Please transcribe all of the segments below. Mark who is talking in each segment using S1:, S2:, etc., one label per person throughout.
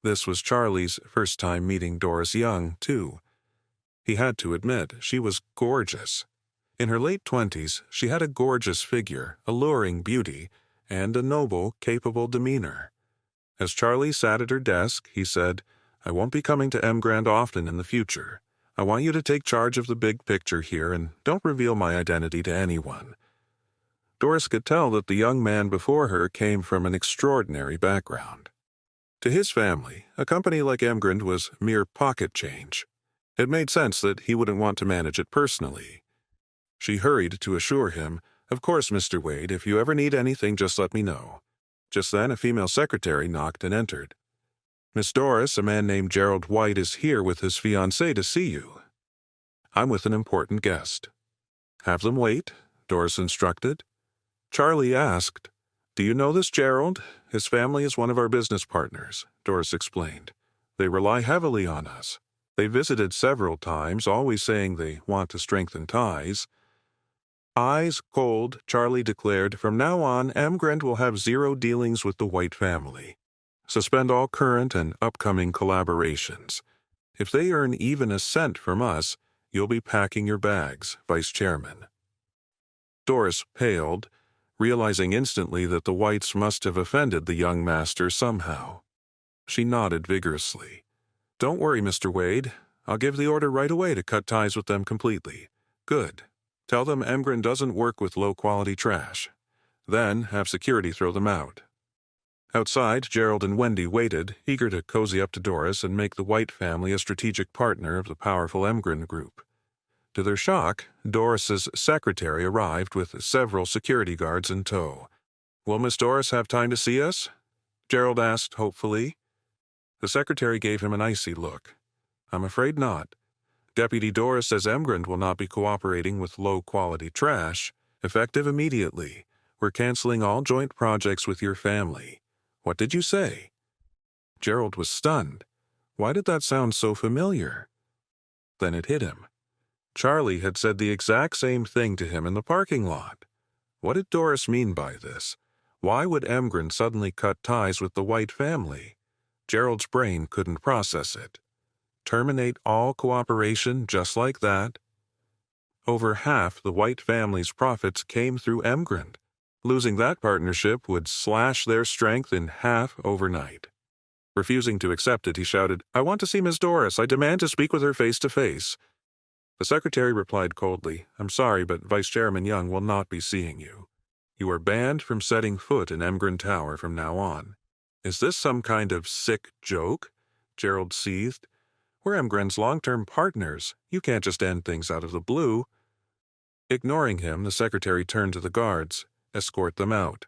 S1: This was Charlie's first time meeting Doris Young, too. He had to admit she was gorgeous. In her late 20s, she had a gorgeous figure, alluring beauty, and a noble, capable demeanor. As Charlie sat at her desk, he said, "I won't be coming to M. Grant often in the future. I want you to take charge of the big picture here and don't reveal my identity to anyone." Doris could tell that the young man before her came from an extraordinary background. To his family, a company like Emgrand was mere pocket change. It made sense that he wouldn't want to manage it personally. She hurried to assure him, "Of course, Mr. Wade, if you ever need anything, just let me know." Just then, a female secretary knocked and entered. "Miss Doris, a man named Gerald White is here with his fiancée to see you." "I'm with an important guest." "Have them wait," Doris instructed. Charlie asked, "Do you know this Gerald? His family is one of our business partners," Doris explained. "They rely heavily on us. They visited several times, always saying they want to strengthen ties." Eyes cold, Charlie declared, "From now on, Emgrand will have zero dealings with the White family. Suspend all current and upcoming collaborations. If they earn even a cent from us, you'll be packing your bags, Vice Chairman." Doris paled, realizing instantly that the Whites must have offended the young master somehow. She nodded vigorously. "Don't worry, Mr. Wade. I'll give the order right away to cut ties with them completely." "Good. Tell them Emgrand doesn't work with low-quality trash. Then have security throw them out." Outside, Gerald and Wendy waited, eager to cozy up to Doris and make the White family a strategic partner of the powerful Emgrand group. To their shock, Doris's secretary arrived with several security guards in tow. "Will Miss Doris have time to see us?" Gerald asked hopefully. The secretary gave him an icy look. "I'm afraid not. Deputy Doris says Emgrand will not be cooperating with low-quality trash. Effective immediately. We're canceling all joint projects with your family." "What did you say?" Gerald was stunned. Why did that sound so familiar? Then it hit him. Charlie had said the exact same thing to him in the parking lot. What did Doris mean by this? Why would Emgrand suddenly cut ties with the White family? Gerald's brain couldn't process it. Terminate all cooperation just like that? Over half the White family's profits came through Emgrand. Losing that partnership would slash their strength in half overnight. Refusing to accept it, he shouted, "I want to see Miss Doris. I demand to speak with her face to face." The secretary replied coldly, "I'm sorry, but Vice Chairman Young will not be seeing you. You are banned from setting foot in Emgrand Tower from now on." "Is this some kind of sick joke?" Gerald seethed. "We're Emgrand's long-term partners. You can't just end things out of the blue." Ignoring him, the secretary turned to the guards. "Escort them out."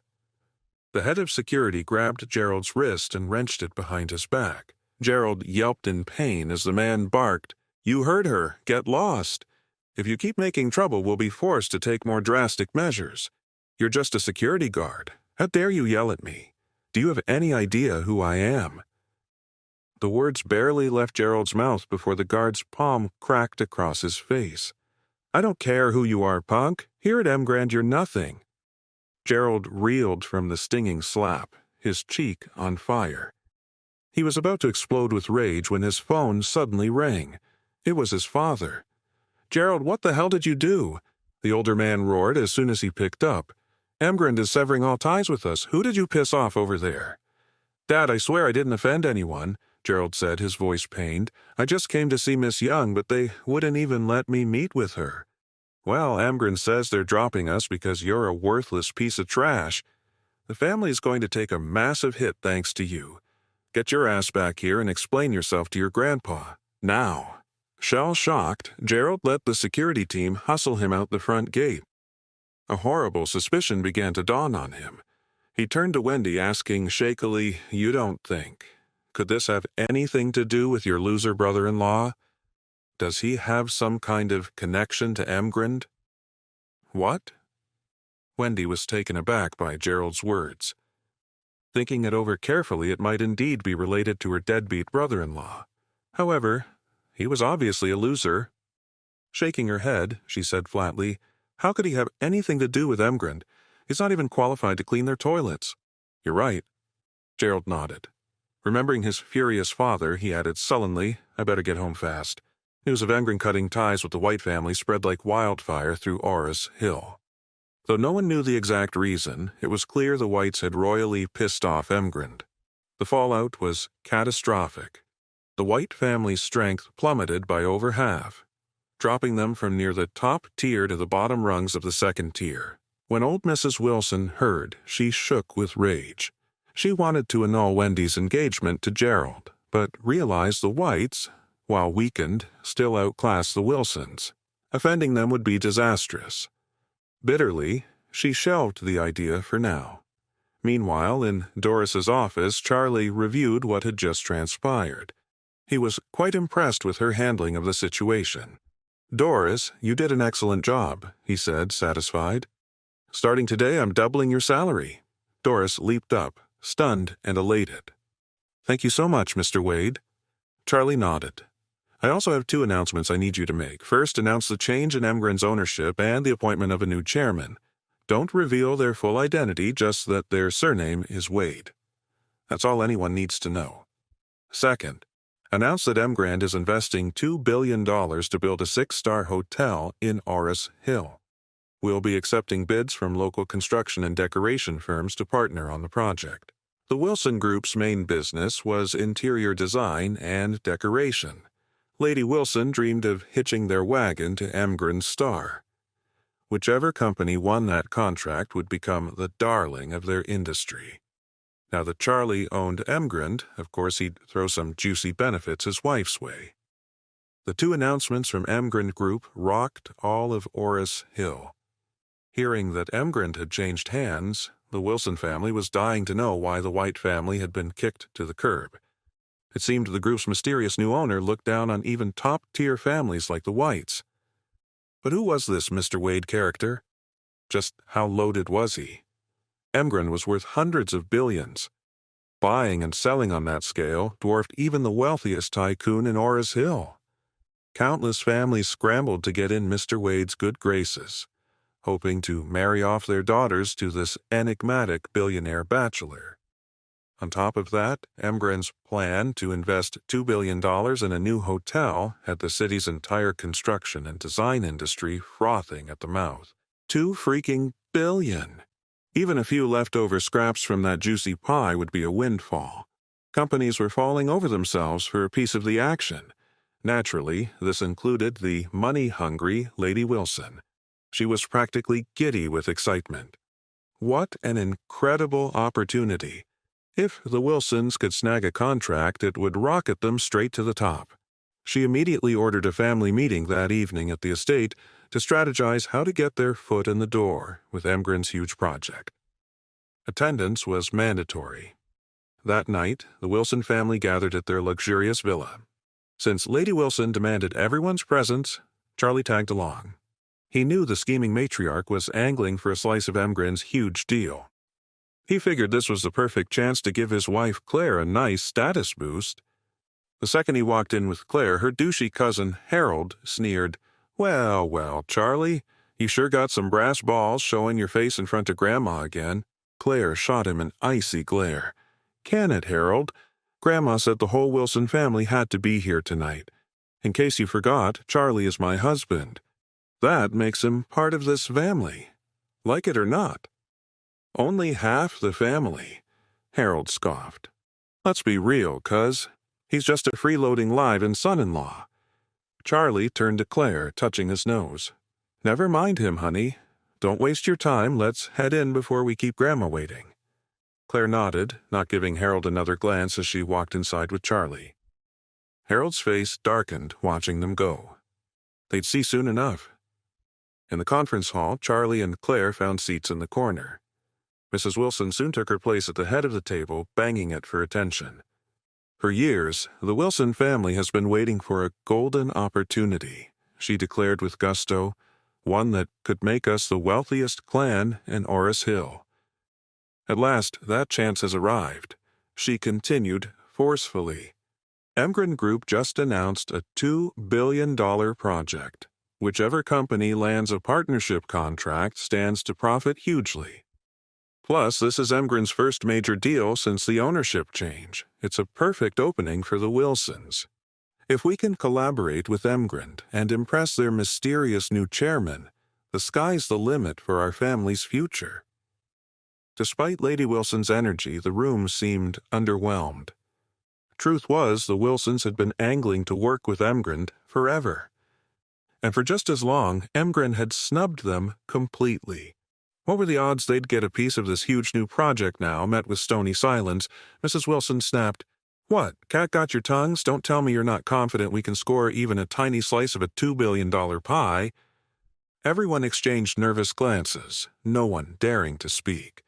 S1: The head of security grabbed Gerald's wrist and wrenched it behind his back. Gerald yelped in pain as the man barked, "You heard her. Get lost. If you keep making trouble, we'll be forced to take more drastic measures. You're just a security guard. How dare you yell at me? Do you have any idea who I am?" The words barely left Gerald's mouth before the guard's palm cracked across his face. "I don't care who you are, punk. Here at Emgrand, you're nothing." Gerald reeled from the stinging slap, his cheek on fire. He was about to explode with rage when his phone suddenly rang. It was his father. "Gerald, what the hell did you do?" the older man roared as soon as he picked up. "Emgrand is severing all ties with us. Who did you piss off over there?" "Dad, I swear I didn't offend anyone," Gerald said, his voice pained. "I just came to see Miss Young, but they wouldn't even let me meet with her." "Well, Emgrand says they're dropping us because you're a worthless piece of trash. The family's going to take a massive hit thanks to you. Get your ass back here and explain yourself to your grandpa. Now." Shell-shocked, Gerald let the security team hustle him out the front gate. A horrible suspicion began to dawn on him. He turned to Wendy, asking shakily, "You don't think? Could this have anything to do with your loser brother-in-law? Does he have some kind of connection to Emgrand?" "What?" Wendy was taken aback by Gerald's words. Thinking it over carefully, it might indeed be related to her deadbeat brother-in-law. However, he was obviously a loser. Shaking her head, she said flatly, "How could he have anything to do with Emgrand? He's not even qualified to clean their toilets." "You're right." Gerald nodded. Remembering his furious father, he added sullenly, "I better get home fast." News of Emgren cutting ties with the White family spread like wildfire through Orris Hill. Though no one knew the exact reason, it was clear the Whites had royally pissed off Emgren. The fallout was catastrophic. The White family's strength plummeted by over half, dropping them from near the top tier to the bottom rungs of the second tier. When old Mrs. Wilson heard, she shook with rage. She wanted to annul Wendy's engagement to Gerald, but realized the Whites, while weakened, still outclassed the Wilsons. Offending them would be disastrous. Bitterly, she shelved the idea for now. Meanwhile, in Doris's office, Charlie reviewed what had just transpired. He was quite impressed with her handling of the situation. "Doris, you did an excellent job," he said, satisfied. "Starting today, I'm doubling your salary." Doris leaped up, stunned and elated. "Thank you so much, Mr. Wade." Charlie nodded. "I also have 2 announcements I need you to make. First, announce the change in Emgren's ownership and the appointment of a new chairman. Don't reveal their full identity, just that their surname is Wade. That's all anyone needs to know. Second, announce that Emgren is investing $2 billion to build a 6-star hotel in Orris Hill. We'll be accepting bids from local construction and decoration firms to partner on the project. The Wilson Group's main business was interior design and decoration. Lady Wilson dreamed of hitching their wagon to Emgren's star. Whichever company won that contract would become the darling of their industry. Now that Charlie owned Emgren, of course he'd throw some juicy benefits his wife's way. The 2 announcements from Emgren Group rocked all of Orris Hill. Hearing that Emgren had changed hands, the Wilson family was dying to know why the White family had been kicked to the curb. It seemed the group's mysterious new owner looked down on even top-tier families like the Whites. But who was this Mr. Wade character? Just how loaded was he? Emgren was worth hundreds of billions. Buying and selling on that scale dwarfed even the wealthiest tycoon in Orris Hill. Countless families scrambled to get in Mr. Wade's good graces, hoping to marry off their daughters to this enigmatic billionaire bachelor. On top of that, Emgren's plan to invest $2 billion in a new hotel had the city's entire construction and design industry frothing at the mouth. $2 freaking billion! Even a few leftover scraps from that juicy pie would be a windfall. Companies were falling over themselves for a piece of the action. Naturally, this included the money-hungry Lady Wilson. She was practically giddy with excitement. What an incredible opportunity! If the Wilsons could snag a contract, it would rocket them straight to the top. She immediately ordered a family meeting that evening at the estate to strategize how to get their foot in the door with Emgren's huge project. Attendance was mandatory. That night, the Wilson family gathered at their luxurious villa. Since Lady Wilson demanded everyone's presence, Charlie tagged along. He knew the scheming matriarch was angling for a slice of Emgren's huge deal. He figured this was the perfect chance to give his wife Claire a nice status boost. The second he walked in with Claire, her douchey cousin Harold sneered, "Well, well, Charlie, you sure got some brass balls showing your face in front of Grandma again." Claire shot him an icy glare. "Can it, Harold? Grandma said the whole Wilson family had to be here tonight. In case you forgot, Charlie is my husband. That makes him part of this family. Like it or not." "Only half the family," Harold scoffed. "Let's be real, cuz. He's just a freeloading live-in son-in-law." Charlie turned to Claire, touching his nose. "Never mind him, honey. Don't waste your time. Let's head in before we keep Grandma waiting." Claire nodded, not giving Harold another glance as she walked inside with Charlie. Harold's face darkened watching them go. They'd see soon enough. In the conference hall, Charlie and Claire found seats in the corner. Mrs. Wilson soon took her place at the head of the table, banging it for attention. For years, the Wilson family has been waiting for a golden opportunity, she declared with gusto, one that could make us the wealthiest clan in Orris Hill. At last, that chance has arrived, she continued forcefully. Emgren Group just announced a $2 billion project. Whichever company lands a partnership contract stands to profit hugely. Plus, this is Emgren's first major deal since the ownership change. It's a perfect opening for the Wilsons. If we can collaborate with Emgren and impress their mysterious new chairman, the sky's the limit for our family's future." Despite Lady Wilson's energy, the room seemed underwhelmed. Truth was, the Wilsons had been angling to work with Emgren forever. And for just as long, Emgren had snubbed them completely. What were the odds they'd get a piece of this huge new project now? Met with stony silence, Mrs. Wilson snapped, "What, cat got your tongues? Don't tell me you're not confident we can score even a tiny slice of a $2 billion pie." Everyone exchanged nervous glances, no one daring to speak.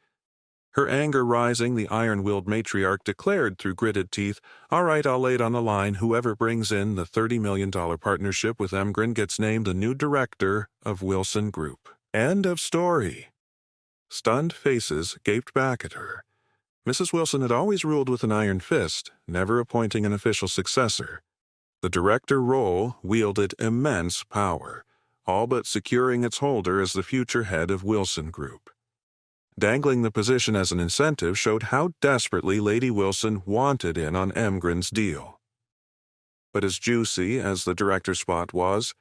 S1: Her anger rising, the iron-willed matriarch declared through gritted teeth, "All right, I'll lay it on the line. Whoever brings in the $30 million partnership with Emgren gets named the new director of Wilson Group." End of story. Stunned faces gaped back at her. Mrs. Wilson had always ruled with an iron fist, never appointing an official successor. The director role wielded immense power, all but securing its holder as the future head of Wilson Group. Dangling the position as an incentive showed how desperately Lady Wilson wanted in on Emgren's deal. But as juicy as the director spot was,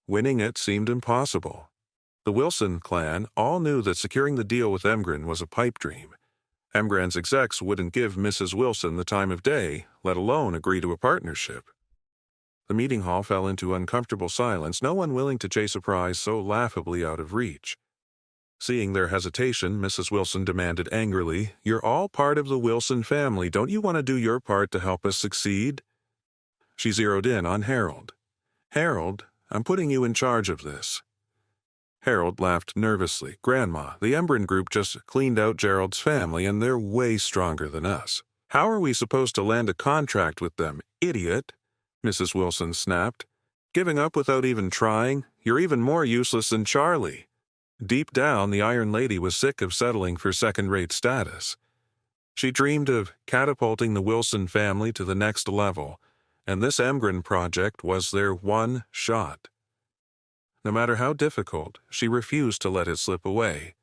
S1: winning it seemed impossible. The Wilson clan all knew that securing the deal with Emgren was a pipe dream. Emgren's execs wouldn't give Mrs. Wilson the time of day, let alone agree to a partnership. The meeting hall fell into uncomfortable silence, no one willing to chase a prize so laughably out of reach. Seeing their hesitation, Mrs. Wilson demanded angrily, "You're all part of the Wilson family. Don't you want to do your part to help us succeed?" She zeroed in on Harold. "Harold, I'm putting you in charge of this." Harold laughed nervously. "Grandma, the Emgren Group just cleaned out Gerald's family, and they're way stronger than us. How are we supposed to land a contract with them, idiot?" Mrs. Wilson snapped. "Giving up without even trying? You're even more useless than Charlie." Deep down, the Iron Lady was sick of settling for second-rate status. She dreamed of catapulting the Wilson family to the next level, and this Emgren project was their one shot. No matter how difficult, she refused to let it slip away.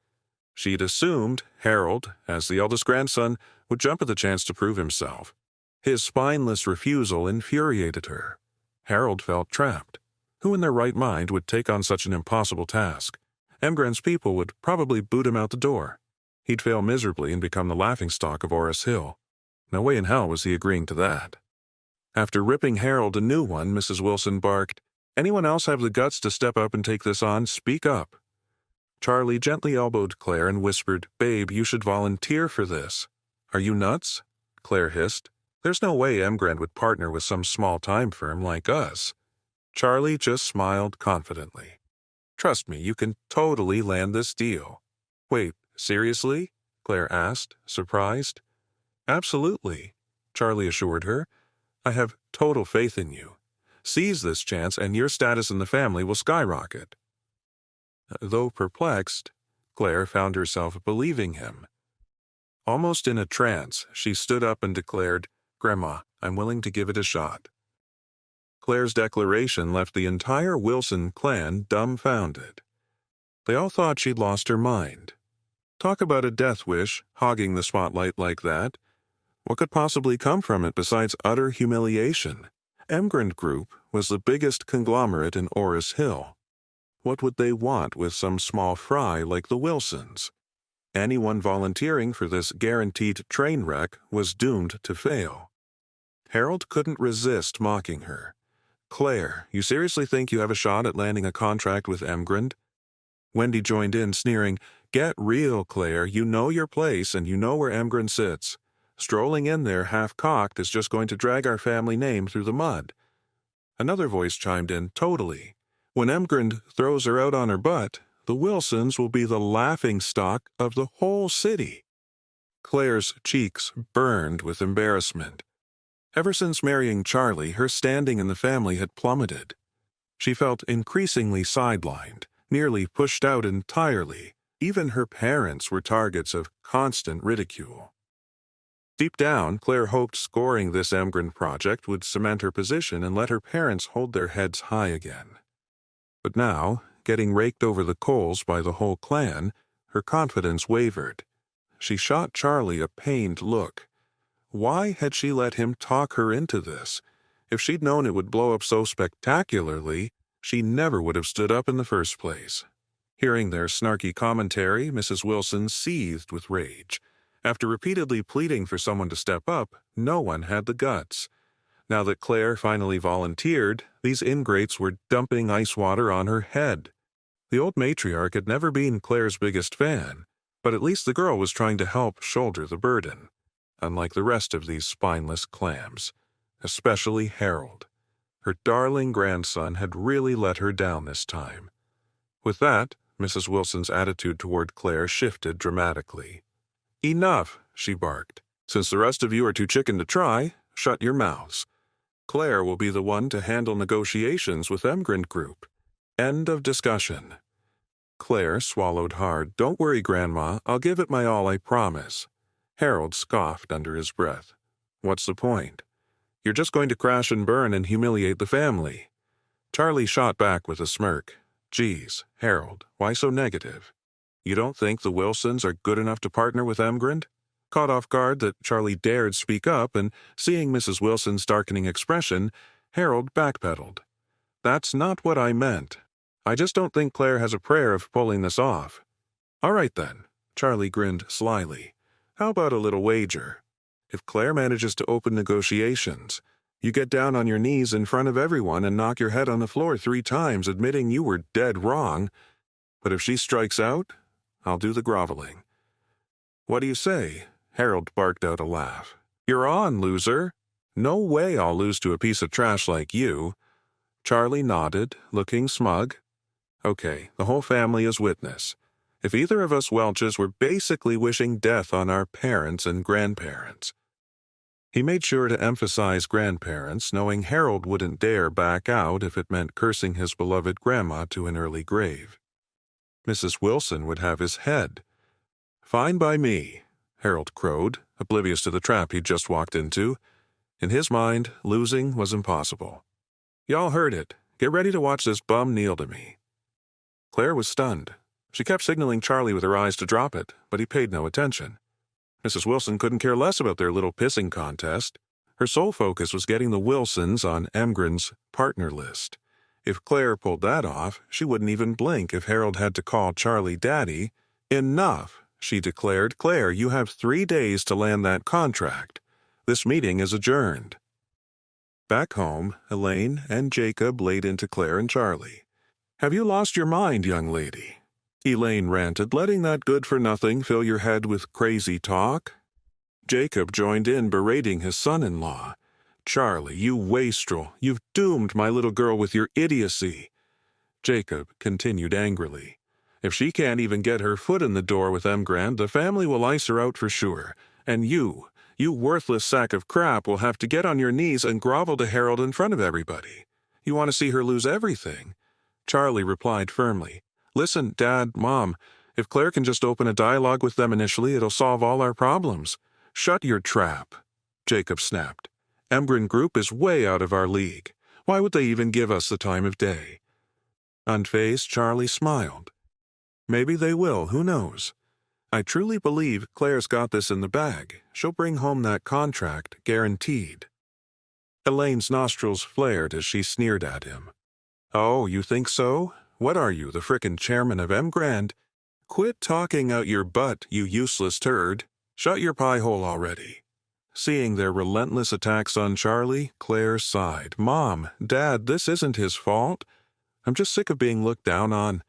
S1: She'd assumed Harold, as the eldest grandson, would jump at the chance to prove himself. His spineless refusal infuriated her. Harold felt trapped. Who in their right mind would take on such an impossible task? Emgren's people would probably boot him out the door. He'd fail miserably and become the laughingstock of Oris Hill. No way in hell was he agreeing to that. After ripping Harold a new one, Mrs. Wilson barked, "Anyone else have the guts to step up and take this on? Speak up." Charlie gently elbowed Claire and whispered, "Babe, you should volunteer for this." "Are you nuts?" Claire hissed. "There's no way Emgren would partner with some small-time firm like us." Charlie just smiled confidently. "Trust me, you can totally land this deal." "Wait, seriously?" Claire asked, surprised. "Absolutely," Charlie assured her. "I have total faith in you. Seize this chance and your status in the family will skyrocket." Though perplexed, Claire found herself believing him. Almost in a trance, she stood up and declared, "Grandma, I'm willing to give it a shot." Claire's declaration left the entire Wilson clan dumbfounded. They all thought she'd lost her mind. Talk about a death wish, hogging the spotlight like that. What could possibly come from it besides utter humiliation? Emgren Group was the biggest conglomerate in Oris Hill. What would they want with some small fry like the Wilsons? Anyone volunteering for this guaranteed train wreck was doomed to fail. Harold couldn't resist mocking her. "Claire, you seriously think you have a shot at landing a contract with Emgren?" Wendy joined in, sneering, "Get real, Claire. You know your place and you know where Emgren sits. Strolling in there half-cocked is just going to drag our family name through the mud." Another voice chimed in, "Totally. When Emgren throws her out on her butt, the Wilsons will be the laughingstock of the whole city." Claire's cheeks burned with embarrassment. Ever since marrying Charlie, her standing in the family had plummeted. She felt increasingly sidelined, nearly pushed out entirely. Even her parents were targets of constant ridicule. Deep down, Claire hoped scoring this Emgren project would cement her position and let her parents hold their heads high again. But now, getting raked over the coals by the whole clan, her confidence wavered. she shot Charlie a pained look. Why had she let him talk her into this? If she'd known it would blow up so spectacularly, she never would have stood up in the first place. Hearing their snarky commentary, Mrs. Wilson seethed with rage. After repeatedly pleading for someone to step up, no one had the guts. Now that Claire finally volunteered, these ingrates were dumping ice water on her head. The old matriarch had never been Claire's biggest fan, but at least the girl was trying to help shoulder the burden, unlike the rest of these spineless clams, especially Harold. Her darling grandson had really let her down this time. With that, Mrs. Wilson's attitude toward Claire shifted dramatically. "Enough," she barked. "Since the rest of you are too chicken to try, shut your mouths. Claire will be the one to handle negotiations with Emgrand Group. End of discussion." Claire swallowed hard. "Don't worry, Grandma. I'll give it my all, I promise." Harold scoffed under his breath. "What's the point? You're just going to crash and burn and humiliate the family." Charlie shot back with a smirk. "Geez, Harold, why so negative? You don't think the Wilsons are good enough to partner with Emgrand?" Caught off guard that Charlie dared speak up, and seeing Mrs. Wilson's darkening expression, Harold backpedaled. "That's not what I meant. I just don't think Claire has a prayer of pulling this off." "All right then," Charlie grinned slyly. "How about a little wager? If Claire manages to open negotiations, you get down on your knees in front of everyone and knock your head on the floor 3 times, admitting you were dead wrong. But if she strikes out, I'll do the groveling." "What do you say?" Harold barked out a laugh. "You're on, loser." "No way I'll lose to a piece of trash like you." Charlie nodded, looking smug. "Okay, the whole family is witness. If either of us Welches were basically wishing death on our parents and grandparents." He made sure to emphasize grandparents, knowing Harold wouldn't dare back out if it meant cursing his beloved grandma to an early grave. Mrs. Wilson would have his head. "Fine by me," Harold crowed, oblivious to the trap he'd just walked into. In his mind, losing was impossible. "Y'all heard it. Get ready to watch this bum kneel to me." Claire was stunned. She kept signaling Charlie with her eyes to drop it, but he paid no attention. Mrs. Wilson couldn't care less about their little pissing contest. Her sole focus was getting the Wilsons on Emgrand's partner list. If Claire pulled that off, she wouldn't even blink if Harold had to call Charlie Daddy. "Enough," she declared. "Claire, you have 3 days to land that contract. This meeting is adjourned." Back home, Elaine and Jacob laid into Claire and Charlie. "Have you lost your mind, young lady?" Elaine ranted, letting that good-for-nothing fill your head with crazy talk. Jacob joined in, berating his son-in-law. "Charlie, you wastrel, you've doomed my little girl with your idiocy." Jacob continued angrily. "If she can't even get her foot in the door with Emgrand, the family will ice her out for sure. And you worthless sack of crap, will have to get on your knees and grovel to Harold in front of everybody. You want to see her lose everything." Charlie replied firmly. "Listen, Dad, Mom, if Claire can just open a dialogue with them initially, it'll solve all our problems." "Shut your trap," Jacob snapped. "Emgrand Group is way out of our league. Why would they even give us the time of day?" Unfazed, Charlie smiled. "Maybe they will, who knows? I truly believe Claire's got this in the bag. She'll bring home that contract, guaranteed." Elaine's nostrils flared as she sneered at him. "Oh, you think so? What are you, the frickin' chairman of Emgrand? Quit talking out your butt, you useless turd. Shut your pie hole already." Seeing their relentless attacks on Charlie, Claire sighed. "Mom, Dad, this isn't his fault. I'm just sick of being looked down on."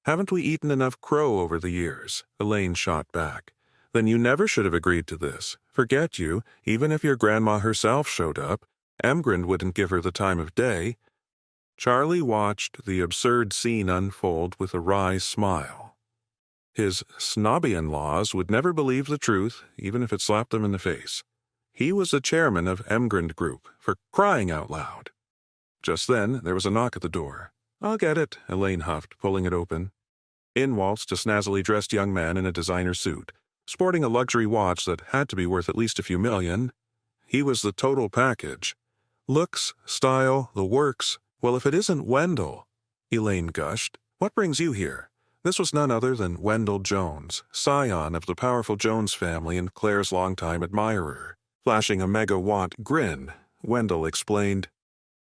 S1: "Haven't we eaten enough crow over the years?" Elaine shot back. "Then you never should have agreed to this. Forget you, even if your grandma herself showed up, Emgrand wouldn't give her the time of day." Charlie watched the absurd scene unfold with a wry smile. His snobby in-laws would never believe the truth, even if it slapped them in the face. He was the chairman of Emgrand Group, for crying out loud. Just then, there was a knock at the door. "I'll get it," Elaine huffed, pulling it open. In waltzed a snazzily dressed young man in a designer suit, sporting a luxury watch that had to be worth at least a few million. He was the total package. Looks, style, the works. "Well, if it isn't Wendell," Elaine gushed. "What brings you here?" This was none other than Wendell Jones, scion of the powerful Jones family and Claire's longtime admirer. Flashing a megawatt grin, Wendell explained,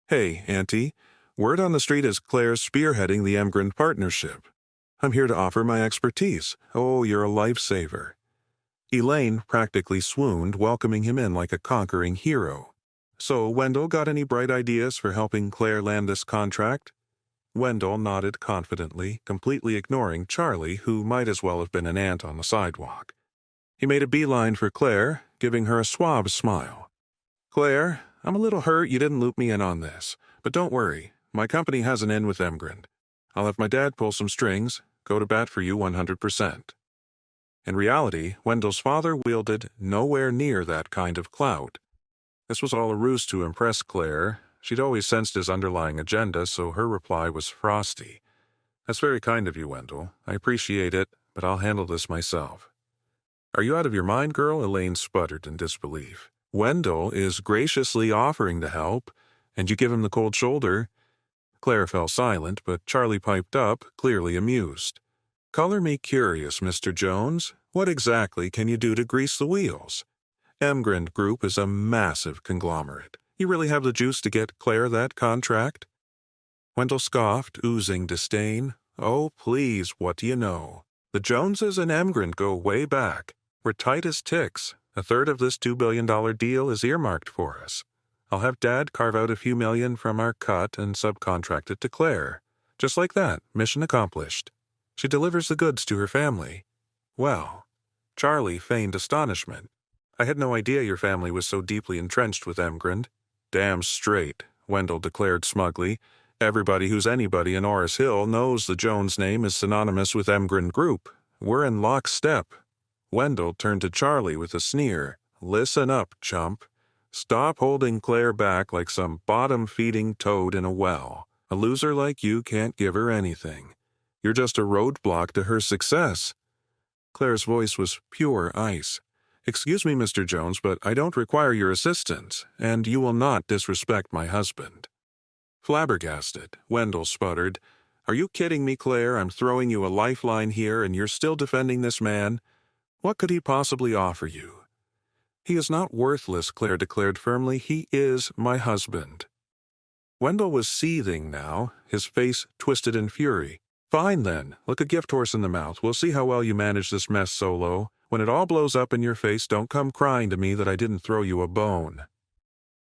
S1: "Hey, Auntie, word on the street is Claire's spearheading the Emgren partnership. I'm here to offer my expertise. Oh, you're a lifesaver." Elaine practically swooned, welcoming him in like a conquering hero. "So, Wendell, got any bright ideas for helping Claire land this contract?" Wendell nodded confidently, completely ignoring Charlie, who might as well have been an ant on the sidewalk. He made a beeline for Claire, giving her a suave smile. "Claire, I'm a little hurt you didn't loop me in on this, but don't worry, my company has an in with Emgren. I'll have my dad pull some strings, go to bat for you 100%. In reality, Wendell's father wielded nowhere near that kind of clout. This was all a ruse to impress Claire. She'd always sensed his underlying agenda, so her reply was frosty. "That's very kind of you, Wendell. I appreciate it, but I'll handle this myself." "Are you out of your mind, girl?" Elaine sputtered in disbelief. "Wendell is graciously offering to help, and you give him the cold shoulder." Claire fell silent, but Charlie piped up, clearly amused. "Color me curious, Mr. Jones. What exactly can you do to grease the wheels? Emgren Group is a massive conglomerate. You really have the juice to get Claire that contract?" Wendell scoffed, oozing disdain. "Oh, please, what do you know? The Joneses and Emgren go way back. We're tight as ticks. A third of this $2 billion deal is earmarked for us. I'll have Dad carve out a few million from our cut and subcontract it to Claire. Just like that, mission accomplished. She delivers the goods to her family." "Well," Charlie feigned astonishment. "I had no idea your family was so deeply entrenched with Emgren." "Damn straight," Wendell declared smugly. "Everybody who's anybody in Oris Hill knows the Jones name is synonymous with Emgren Group. We're in lockstep." Wendell turned to Charlie with a sneer. "Listen up, chump. Stop holding Claire back like some bottom-feeding toad in a well. A loser like you can't give her anything. You're just a roadblock to her success." Claire's voice was pure ice. "Excuse me, Mr. Jones, but I don't require your assistance, and you will not disrespect my husband." Flabbergasted, Wendell sputtered, "Are you kidding me, Claire? I'm throwing you a lifeline here, and you're still defending this man? What could he possibly offer you?" "He is not worthless," Claire declared firmly. "He is my husband." Wendell was seething now, his face twisted in fury. "Fine then, look a gift horse in the mouth. We'll see how well you manage this mess solo. When it all blows up in your face, don't come crying to me that I didn't throw you a bone."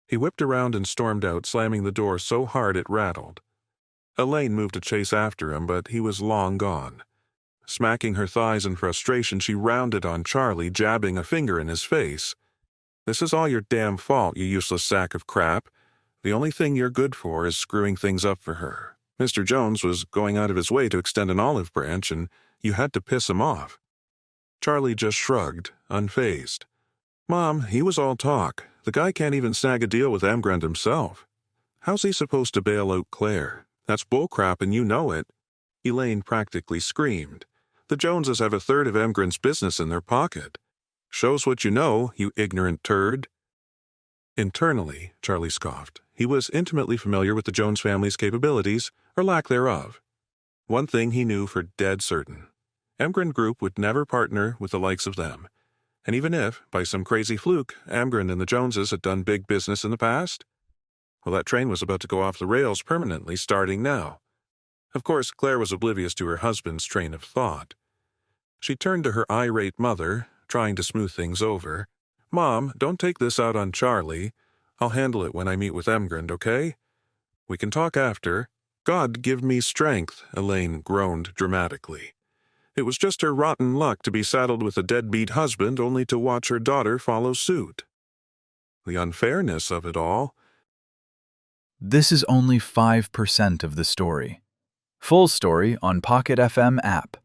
S1: He whipped around and stormed out, slamming the door so hard it rattled. Elaine moved to chase after him, but he was long gone. Smacking her thighs in frustration, she rounded on Charlie, jabbing a finger in his face. "This is all your damn fault, you useless sack of crap. The only thing you're good for is screwing things up for her. Mr. Jones was going out of his way to extend an olive branch, and you had to piss him off." Charlie just shrugged, unfazed. "Mom, he was all talk. The guy can't even snag a deal with Emgren himself. How's he supposed to bail out Claire? That's bullcrap, and you know it." Elaine practically screamed. "The Joneses have a third of Emgren's business in their pocket. Shows what you know, you ignorant turd." Internally, Charlie scoffed. He was intimately familiar with the Jones family's capabilities, or lack thereof. One thing he knew for dead certain. Emgren Group would never partner with the likes of them. And even if, by some crazy fluke, Emgren and the Joneses had done big business in the past, well, that train was about to go off the rails permanently starting now. Of course, Claire was oblivious to her husband's train of thought. She turned to her irate mother, trying to smooth things over. "Mom, don't take this out on Charlie. I'll handle it when I meet with Emgren, okay? We can talk after." "God give me strength," Elaine groaned dramatically. It was just her rotten luck to be saddled with a deadbeat husband only to watch her daughter follow suit. The unfairness of it all.
S2: This is only 5% of the story. Full story on Pocket FM app.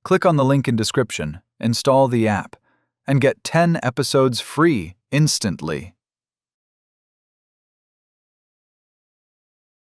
S2: Click on the link in description, install the app, and get 10 episodes free instantly.